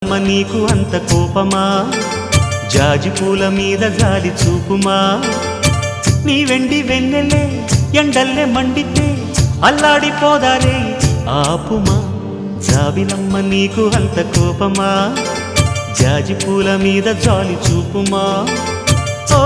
నీకు అంత కోపమా జాజి పూల మీద జాలి చూపుమా నీ వెండి వెన్నెలే ఎండల్లే మండితే అల్లాడిపోదారే ఆపుమా జాబిలమ్మ నీకు అంత కోపమా జాజి పూల మీద జాలి చూపుమా ఓ